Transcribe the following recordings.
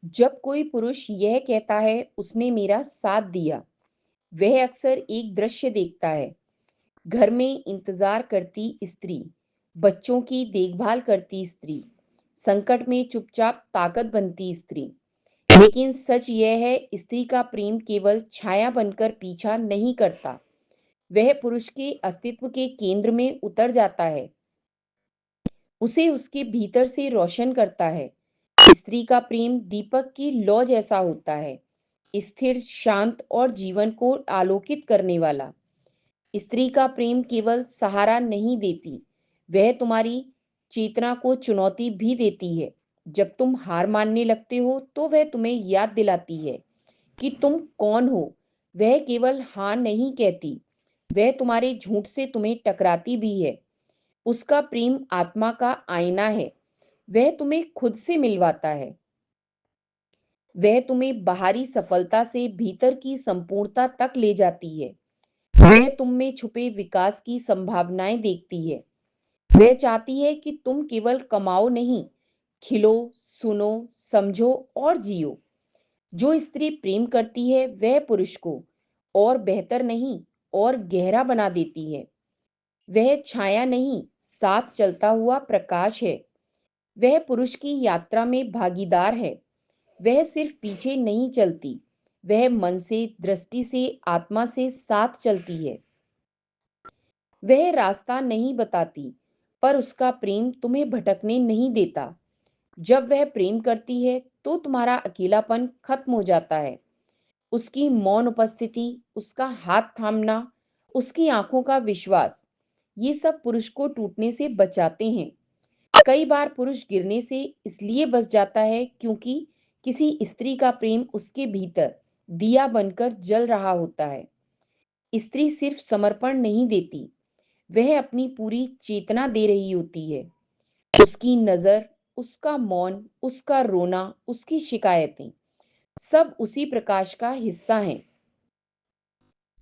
जब कोई पुरुष यह कहता है उसने मेरा साथ दिया, वह अक्सर एक दृश्य देखता है। घर में इंतजार करती स्त्री, बच्चों की देखभाल करती स्त्री, संकट में चुपचाप ताकत बनती स्त्री। लेकिन सच यह है, स्त्री का प्रेम केवल छाया बनकर पीछा नहीं करता। वह पुरुष के अस्तित्व के केंद्र में उतर जाता है, उसे उसके भीतर से रोशन करता है। स्त्री का प्रेम दीपक की लौ जैसा होता है, स्थिर, शांत और जीवन को आलोकित करने वाला। स्त्री का प्रेम केवल सहारा नहीं देती, वह तुम्हारी चेतना को चुनौती भी देती है। जब तुम हार मानने लगते हो, तो वह तुम्हें याद दिलाती है कि तुम कौन हो। वह केवल हाँ नहीं कहती, वह तुम्हारे झूठ से तुम्हें टकराती भी है। उसका प्रेम आत्मा का आईना है, वह तुम्हें खुद से मिलवाता है। वह तुम्हें बाहरी सफलता से भीतर की संपूर्णता तक ले जाती है। वह तुम में छुपे विकास की संभावनाएं देखती है। वह चाहती है कि तुम केवल कमाओ नहीं, खिलो, सुनो, समझो और जियो। जो स्त्री प्रेम करती है, वह पुरुष को और बेहतर नहीं, और गहरा बना देती है। वह छाया नहीं, साथ चलता हुआ प्रकाश है। वह पुरुष की यात्रा में भागीदार है। वह सिर्फ पीछे नहीं चलती, वह मन से, दृष्टि से, आत्मा से साथ चलती है। वह रास्ता नहीं बताती, पर उसका प्रेम तुम्हें भटकने नहीं देता। जब वह प्रेम करती है, तो तुम्हारा अकेलापन खत्म हो जाता है। उसकी मौन उपस्थिति, उसका हाथ थामना, उसकी आंखों का विश्वास, ये सब पुरुष को टूटने से बचाते हैं। कई बार पुरुष गिरने से इसलिए बच जाता है क्योंकि किसी स्त्री का प्रेम उसके भीतर दिया बनकर जल रहा होता है। स्त्री सिर्फ समर्पण नहीं देती, वह अपनी पूरी चेतना दे रही होती है। उसकी नजर, उसका मौन, उसका रोना, उसकी शिकायतें, सब उसी प्रकाश का हिस्सा हैं।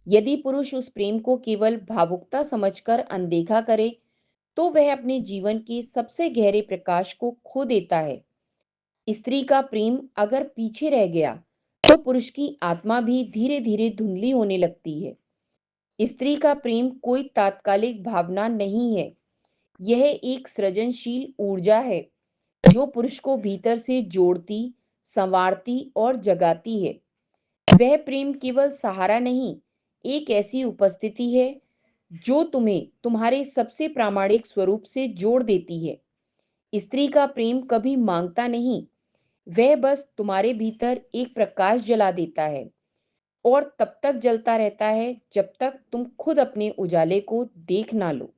यदि पुरुष उस प्रेम को केवल भावुकता समझकर अनदेखा करे, तो वह अपने जीवन के सबसे गहरे प्रकाश को खो देता है। स्त्री का प्रेम अगर पीछे रह गया, तो पुरुष की आत्मा भी धीरे धीरे धुंधली होने लगती है। स्त्री का प्रेम कोई तात्कालिक भावना नहीं है, यह एक सृजनशील ऊर्जा है जो पुरुष को भीतर से जोड़ती, संवारती और जगाती है। वह प्रेम केवल सहारा नहीं, एक ऐसी उपस्थिति है जो तुम्हें तुम्हारे सबसे प्रामाणिक स्वरूप से जोड़ देती है। स्त्री का प्रेम कभी मांगता नहीं, वह बस तुम्हारे भीतर एक प्रकाश जला देता है, और तब तक जलता रहता है जब तक तुम खुद अपने उजाले को देख ना लो।